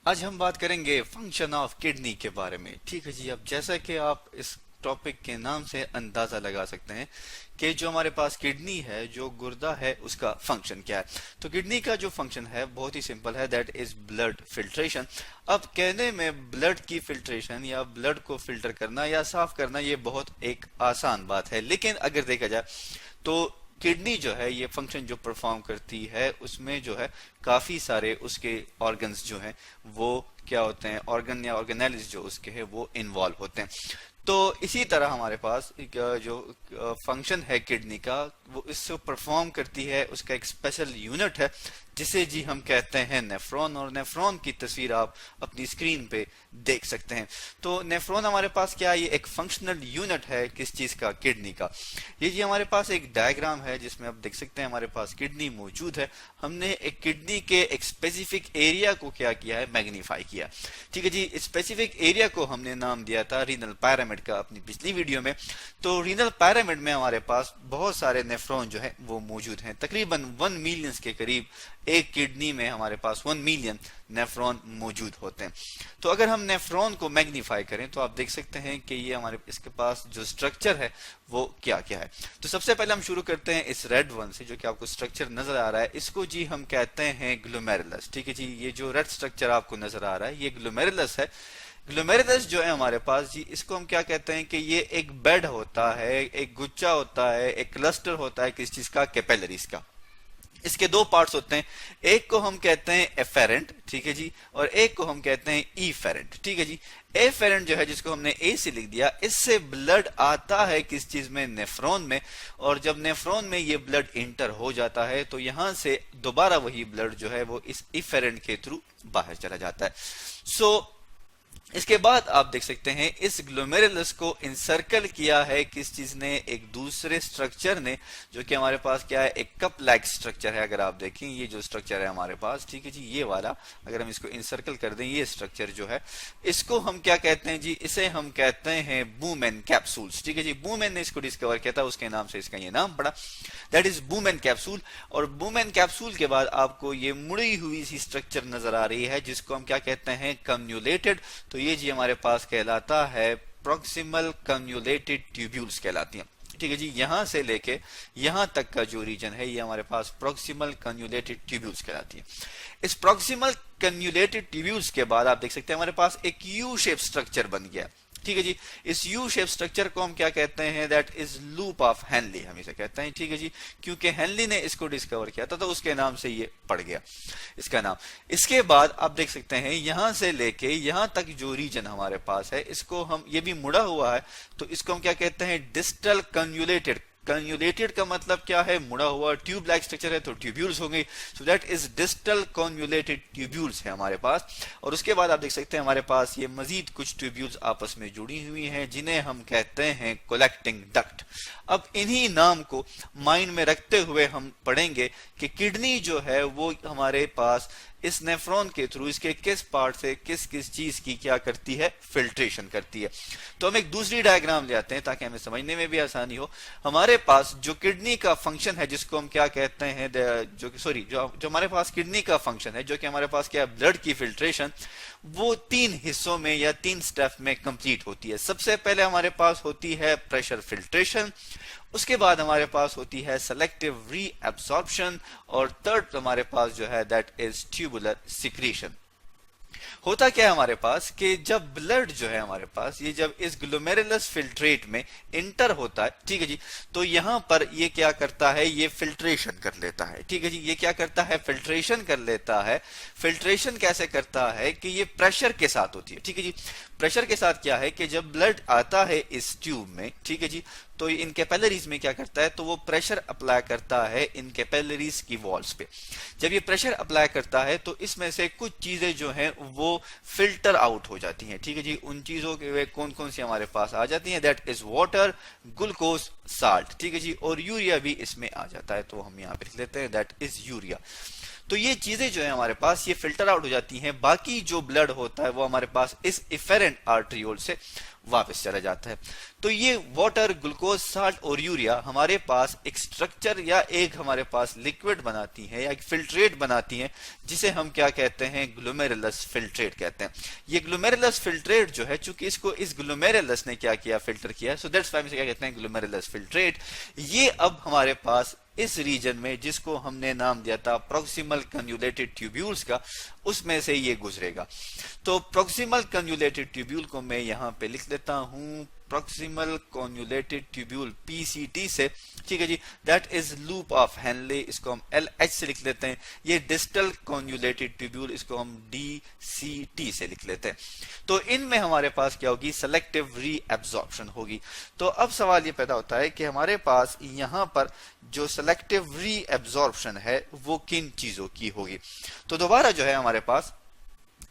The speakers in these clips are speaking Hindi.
आज हम बात करेंगे फंक्शन ऑफ किडनी के बारे में। ठीक है जी। अब जैसा कि आप इस टॉपिक के नाम से अंदाजा लगा सकते हैं कि जो हमारे पास किडनी है, जो गुर्दा है, उसका फंक्शन क्या है। तो किडनी का जो फंक्शन है बहुत ही सिंपल है, दैट इज ब्लड फिल्ट्रेशन। अब कहने में ब्लड की फिल्ट्रेशन या ब्लड को फिल्टर करना या साफ करना ये बहुत एक आसान बात है, लेकिन अगर देखा जाए तो किडनी जो है ये फंक्शन जो परफॉर्म करती है उसमें जो है काफी सारे उसके ऑर्गन्स जो हैं वो क्या होते हैं, ऑर्गन या ऑर्गेनेल्स जो उसके हैं वो इन्वॉल्व होते हैं। तो इसी तरह हमारे पास एक जो फंक्शन है किडनी का वो इससे परफॉर्म करती है, उसका एक स्पेशल यूनिट है जिसे जी हम कहते हैं नेफ्रॉन, और नेफ्रॉन की तस्वीर आप अपनी स्क्रीन पे देख सकते हैं। तो नेफ्रॉन हमारे पास क्या है, ये एक फंक्शनल यूनिट है किस चीज का, किडनी का। ये जी हमारे पास एक डायग्राम है जिसमें आप देख सकते हैं हमारे पास किडनी मौजूद है। हमने एक किडनी के एक स्पेसिफिक एरिया को क्या किया है, मैग्नीफाई किया। ठीक है जी। स्पेसिफिक एरिया को हमने नाम दिया था रीनल पैरामिड का अपनी पिछली वीडियो में। तो रीनल पैरामिड में हमारे पास बहुत सारे नेफ्रॉन जो है वो मौजूद हैं, तकरीबन 1 मिलियन के करीब एक किडनी में हमारे पास 1 मिलियन नेफ्रॉन मौजूद होते हैं। तो अगर हम नेफ्रॉन को मैग्नीफाई करें तो आप देख सकते हैं कि ये हमारे इसके पास जो स्ट्रक्चर है वो क्या क्या है। तो सबसे पहले हम शुरू करते हैं इस रेड वन से, जो कि आपको स्ट्रक्चर नजर आ रहा है, इसको जी हम कहते हैं ग्लोमेरुलस। ठीक है जी। ये जो रेड स्ट्रक्चर आपको नजर आ रहा है ये ग्लोमेरुलस है। ग्लोमेरुलस जो है हमारे पास जी, इसको हम क्या कहते हैं कि ये एक बेड होता है, एक गुच्छा होता है, एक क्लस्टर होता है किस चीज का, कैपिलरीज का। इसके दो पार्ट्स होते हैं, एक को हम कहते हैं एफेरेंट, ठीक है जी, और एक को हम कहते हैं ईफेरेंट। ठीक है जी। एफेरेंट जो है जिसको हमने ए से लिख दिया, इससे ब्लड आता है किस चीज में, नेफ्रॉन में, और जब नेफ्रॉन में ये ब्लड इंटर हो जाता है तो यहां से दोबारा वही ब्लड जो है वो इस इफेरेंट के थ्रू बाहर चला जाता है। इसके बाद आप देख सकते हैं इस ग्लोमेरुलस को इंसर्कल किया है किस चीज ने, एक दूसरे स्ट्रक्चर ने, जो कि हमारे पास क्या है, एक कप लाइक स्ट्रक्चर है। अगर आप देखें ये जो स्ट्रक्चर है हमारे पास, ठीक है जी, ये वाला अगर हम इसको इंसर्कल कर दें, ये स्ट्रक्चर जो है इसको हम क्या कहते हैं जी, इसे हम कहते हैं बूमेन कैप्सूल्स। ठीक है जी। बूमेन ने इसको डिस्कवर किया था, उसके नाम से इसका ये नाम पड़ा, दैट इज बूमेन कैप्सूल। और बूमेन कैप्सूल के बाद आपको ये मुड़ी हुई सी स्ट्रक्चर नजर आ रही है जिसको हम क्या कहते हैं, कम्युलेटेड। तो ये जी हमारे पास कहलाता है प्रॉक्सिमल कन्युलेटेड ट्यूब्यूल्स कहलाती हैं। ठीक है जी। यहां से लेके यहां तक का जो रीजन है ये हमारे पास प्रॉक्सिमल कन्युलेटेड ट्यूब्यूल्स कहलाती है। इस प्रॉक्सिमल कन्युलेटेड ट्यूब्यूल्स के बाद आप देख सकते हैं हमारे पास एक यू शेप स्ट्रक्चर बन गया। ठीक है जी। इस यू शेप स्ट्रक्चर को हम क्या कहते हैं, that is loop of Henley, हम इसे कहते हैं। ठीक है जी। क्योंकि हेनली ने इसको डिस्कवर किया था तो उसके नाम से ये पड़ गया इसका नाम। इसके बाद आप देख सकते हैं यहां से लेके यहां तक जो रीजन हमारे पास है, इसको हम, ये भी मुड़ा हुआ है, तो इसको हम क्या कहते हैं, डिस्टल कन्युलेटेड। कन्युलेटेड का मतलब क्या है, मुड़ा हुआ। ट्यूब लाइक स्ट्रक्चर है तो ट्यूब्यूल्स होंगे, so that is distal convoluted tubules है हमारे पास। और उसके बाद आप देख सकते हैं हमारे पास ये मजीद कुछ ट्यूब्यूल्स आपस में जुड़ी हुई हैं जिन्हें हम कहते हैं कलेक्टिंग डक्ट। अब इन्हीं नाम को माइंड में रखते हुए हम पढ़ेंगे कि किडनी जो है वो हमारे पास इस नेफ्रॉन के थ्रू इसके किस पार्ट से किस किस चीज की क्या करती है, फिल्ट्रेशन करती है। तो हम एक दूसरी डायग्राम ले आते हैं ताकि हमें समझने में भी आसानी हो। हमारे पास जो किडनी का फंक्शन है जिसको हम क्या कहते हैं, जो हमारे पास किडनी का फंक्शन है, जो कि हमारे पास क्या है, ब्लड की फिल्ट्रेशन, वो 3 हिस्सों में या 3 स्टेप में कंप्लीट होती है। सबसे पहले हमारे पास होती है प्रेशर फिल्ट्रेशन, उसके बाद हमारे पास होती है सेलेक्टिव रीअब्सॉर्प्शन, और थर्ड हमारे पास जो है दैट इज ट्यूबुलर सिक्रीशन। होता क्या है हमारे पास कि जब ब्लड जो है हमारे पास ये जब इस ग्लोमेरुलस फिल्ट्रेट में इंटर होता है, ठीक है जी, तो यहां पर ये क्या करता है, ये फिल्ट्रेशन कर लेता है। ठीक है जी। ये क्या करता है, फिल्ट्रेशन कर लेता है। फिल्ट्रेशन कैसे करता है कि ये प्रेशर के साथ होती है। ठीक है जी। प्रेशर के साथ क्या है कि जब ब्लड आता है इस ट्यूब में, ठीक है जी, तो इन कैपिलरीज में क्या करता है, तो वो प्रेशर अप्लाई करता है इन कैपिलरीज की वॉल्स पे। जब ये प्रेशर अप्लाई करता है तो इसमें से कुछ चीजें जो हैं वो फिल्टर आउट हो जाती हैं। ठीक है जी। उन चीजों के वे कौन कौन सी हमारे पास आ जाती हैं, that is water, glucose, salt. ठीक है जी। और यूरिया भी इसमें आ जाता है, तो हम यहाँ पे लिख लेते हैं दैट इज यूरिया। तो ये चीजें जो है हमारे पास ये फिल्टर आउट हो जाती हैं। बाकी जो ब्लड होता है वो हमारे पास इस इफेरेंट आर्ट्रियोल से वापस चला जाता है। तो ये वाटर, ग्लूकोज, साल्ट और यूरिया हमारे पास एक स्ट्रक्चर या एक हमारे पास लिक्विड बनाती हैं या एक फिल्ट्रेट बनाती हैं, जिसे हम क्या कहते हैं, ग्लोमेरुलस फिल्ट्रेट कहते हैं। ये ग्लोमेरुलस फिल्ट्रेट जो है, चूंकि इसको इस ग्लोमेरुलस ने क्या किया, फिल्टर किया, सो दैट्स व्हाई इसे क्या कहते हैं, ग्लोमेरुलस फिल्ट्रेट। ये अब हमारे पास इस रीजन में, जिसको हमने नाम दिया था प्रॉक्सिमल कन्जुलेटेड ट्यूब्यूल्स का, उसमें से ये गुजरेगा। तो प्रॉक्सिमल कन्जुलेटेड ट्यूब्यूल को मैं यहां पे लिख लेता हूं प्रॉक्सिमल कॉन्जुलेटेड ट्यूब्यूल, पीसीटी से, ठीक है जी, that is loop of Henle, इसको हम एलएच से लिख लेते हैं। ये डिस्टल कॉन्जुलेटेड ट्यूब्यूल, इसको हम डीसीटी से लिख लेते हैं। तो इनमें हमारे पास क्या होगी, सेलेक्टिव रीएब्जॉर्प्शन होगी। तो अब सवाल ये पैदा होता है कि हमारे पास यहां पर जो सेलेक्टिव रीएब्जॉर्प्शन है वो किन चीजों की होगी। तो दोबारा जो है हमारे पास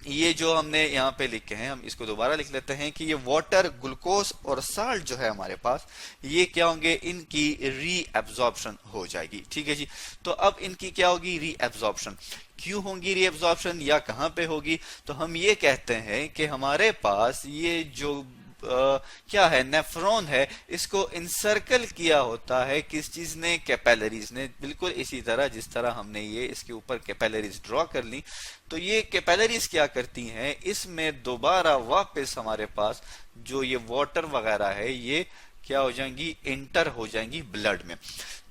ये जो हमने यहाँ पे लिखे हैं, हम इसको दोबारा लिख लेते हैं कि ये वाटर, ग्लूकोज और साल्ट जो है हमारे पास, ये क्या होंगे, इनकी रीएब्जॉर्प्शन हो जाएगी, ठीक है जी। तो अब इनकी क्या होगी, रीएब्जॉर्प्शन। क्यों होगी रीएब्जॉर्प्शन या कहां पे होगी, तो हम ये कहते हैं कि हमारे पास ये जो क्या है, नेफ्रॉन है, इसको इंसर्कल किया होता है किस चीज ने, कैपिलरीज ने। बिल्कुल इसी तरह जिस तरह हमने ये इसके ऊपर कैपिलरीज ड्रॉ कर ली, तो ये कैपिलरीज क्या करती हैं, इसमें दोबारा वापस हमारे पास जो ये वाटर वगैरह है, ये क्या हो जाएंगी, इंटर हो जाएंगी ब्लड में।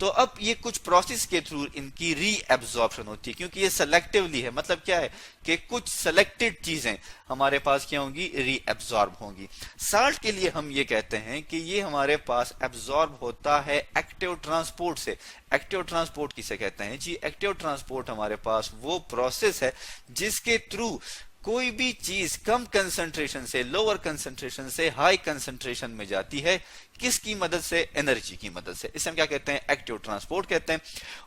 तो अब ये कुछ प्रोसेस के थ्रू इनकी रीएब्जॉर्प्शन होती है, क्योंकि ये सेलेक्टिवली है। मतलब क्या है कि कुछ सेलेक्टेड चीजें हमारे पास क्या होंगी, रीएब्जॉर्ब होंगी। साल्ट के लिए हम ये कहते हैं कि ये हमारे पास एब्जॉर्ब होता है एक्टिव ट्रांसपोर्ट से। एक्टिव ट्रांसपोर्ट किसे कहते हैं जी, एक्टिव ट्रांसपोर्ट हमारे पास वो प्रोसेस है जिसके थ्रू कोई भी चीज कम कंसंट्रेशन से लोअर कंसंट्रेशन से हाई कंसंट्रेशन में जाती है, किसकी मदद से, एनर्जी की मदद से। इसे हम क्या कहते हैं, एक्टिव ट्रांसपोर्ट कहते हैं।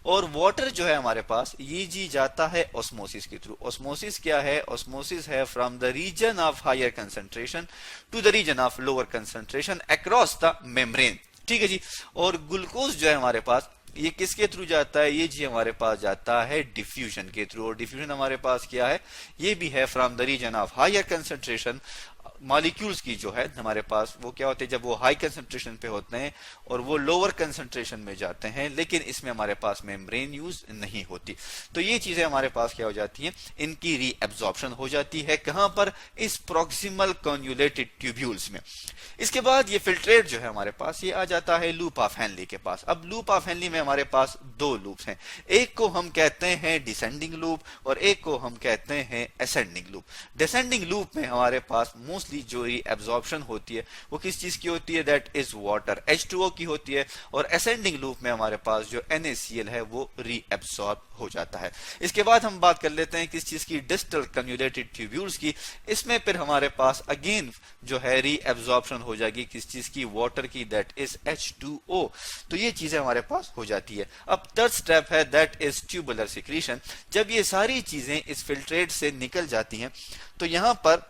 और वाटर जो है हमारे पास, ये जी जाता है ऑस्मोसिस के थ्रू। ऑस्मोसिस क्या है, ऑस्मोसिस है from the region of higher concentration to the region of lower concentration across the membrane, ठीक है जी। और ग्लूकोज जो है हमारे पास, ये किसके थ्रू जाता है, ये जी हमारे पास जाता है डिफ्यूजन के थ्रू। और डिफ्यूजन हमारे पास क्या है, ये भी है from the region of higher concentration. Molecules की जो है हमारे पास, वो क्या होते हैं, जब वो हाई कंसंट्रेशन पे होते हैं और वो लोअर कंसंट्रेशन में जाते हैं, लेकिन इसमें हमारे पास मेम्ब्रेन यूज नहीं होती। तो ये चीजें हमारे पास क्या हो जाती हैं, इनकी रीएब्जॉर्प्शन हो जाती है। कहां पर, इस प्रॉक्सिमल कॉन्जुलेटेड ट्यूब्यूल्स में। इसके बाद ये फिल्ट्रेट जो है हमारे पास, ये आ जाता है लूप ऑफ हेनली के पास। अब लूप ऑफ हेनली में हमारे पास दो लूप्स हैं, एक को हम कहते हैं डिसेंडिंग लूप और एक को हम कहते हैं असेंडिंग लूप। डिसेंडिंग लूप में हमारे पास मोस्टली जो एब्जॉर्प्शन होती है वो किस चीज की होती है, दैट इज वाटर, H2O की होती है। और असेंडिंग लूप में हमारे पास जो NaCl है वो रीएब्सॉर्ब हो जाता है। इसके बाद हम बात कर लेते हैं किस चीज की, डिस्टल कन्जुलेटेड ट्यूब्यूल्स की। इसमें फिर हमारे पास अगेन जो है रीएब्सॉर्प्शन हो जाएगी किस चीज की, वाटर की, दैट इज H2O। तो ये चीजें हमारे पास हो जाती है। अब थर्ड स्टेप है दैट इज ट्यूबुलर सिक्रीशन। जब ये सारी चीजें इस फिल्ट्रेट से निकल जाती हैं, तो यहां पर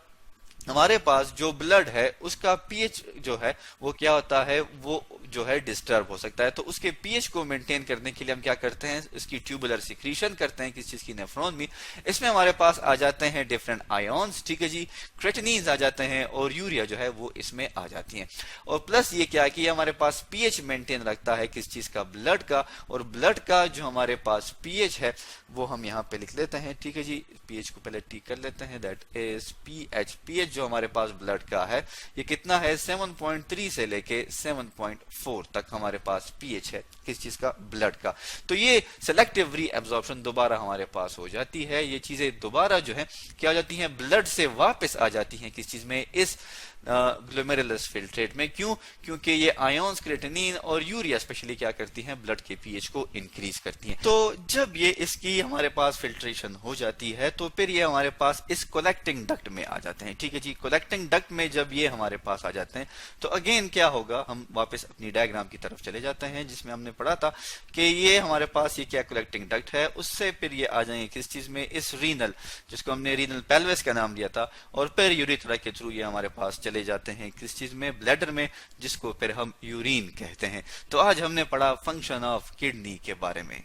हमारे पास जो ब्लड है उसका पीएच जो है वो क्या होता है, वो जो है डिस्टर्ब हो सकता है। तो उसके पीएच को मेंटेन करने के लिए हम क्या करते हैं, इसकी ट्यूबुलर सिक्रीशन करते हैं किस चीज की, नेफ्रॉन में। इसमें हमारे पास आ जाते हैं डिफरेंट आयोन्स, ठीक है जी, क्रेटिनीन्स आ जाते हैं और यूरिया जो है वो इसमें आ जाती हैं। और प्लस ये क्या है कि हमारे पास पीएच मेंटेन रखता है किस चीज का, ब्लड का। और ब्लड का जो हमारे पास पीएच है वो हम यहाँ पे लिख लेते हैं, ठीक है जी। पीएच को पहले टी कर लेते हैं, दैट इज पीएच। पीएच जो हमारे पास ब्लड का है ये कितना है, 7.3 से लेके 7.4 तक हमारे पास पीएच है किस चीज का, ब्लड का। तो ये सेलेक्टिव रीएब्जॉर्प्शन दोबारा हमारे पास हो जाती है। ये चीजें दोबारा जो है क्या हो जाती हैं, ब्लड से वापस आ जाती हैं किस चीज में, इस ग्लोमेरुलस फिल्ट्रेट में। क्यों, क्योंकि ये आयोन्स, क्रेटिनिन और यूरिया स्पेशली क्या करती हैं, ब्लड के पीएच को इंक्रीज करती हैं। तो जब ये इसकी हमारे पास फिल्ट्रेशन हो जाती है तो फिर ये हमारे पास इस कलेक्टिंग डक्ट में आ जाते हैं, ठीक है जी। कलेक्टिंग डक्ट में जब ये हमारे पास आ जाते हैं तो अगेन क्या होगा, हम वापस अपनी डायग्राम की तरफ चले जाते हैं जिसमें हमने पढ़ा था कि ये हमारे पास ये क्या कलेक्टिंग डक्ट है। उससे फिर ये आ जाएंगे किस चीज में, इस रीनल, जिसको हमने रीनल पेल्विस का नाम दिया था। और फिर यूरिथ्रा के थ्रू ये हमारे पास चले जाते हैं किस चीज में, ब्लैडर में, जिसको फिर हम यूरिन कहते हैं। तो आज हमने पढ़ा फंक्शन ऑफ किडनी के बारे में।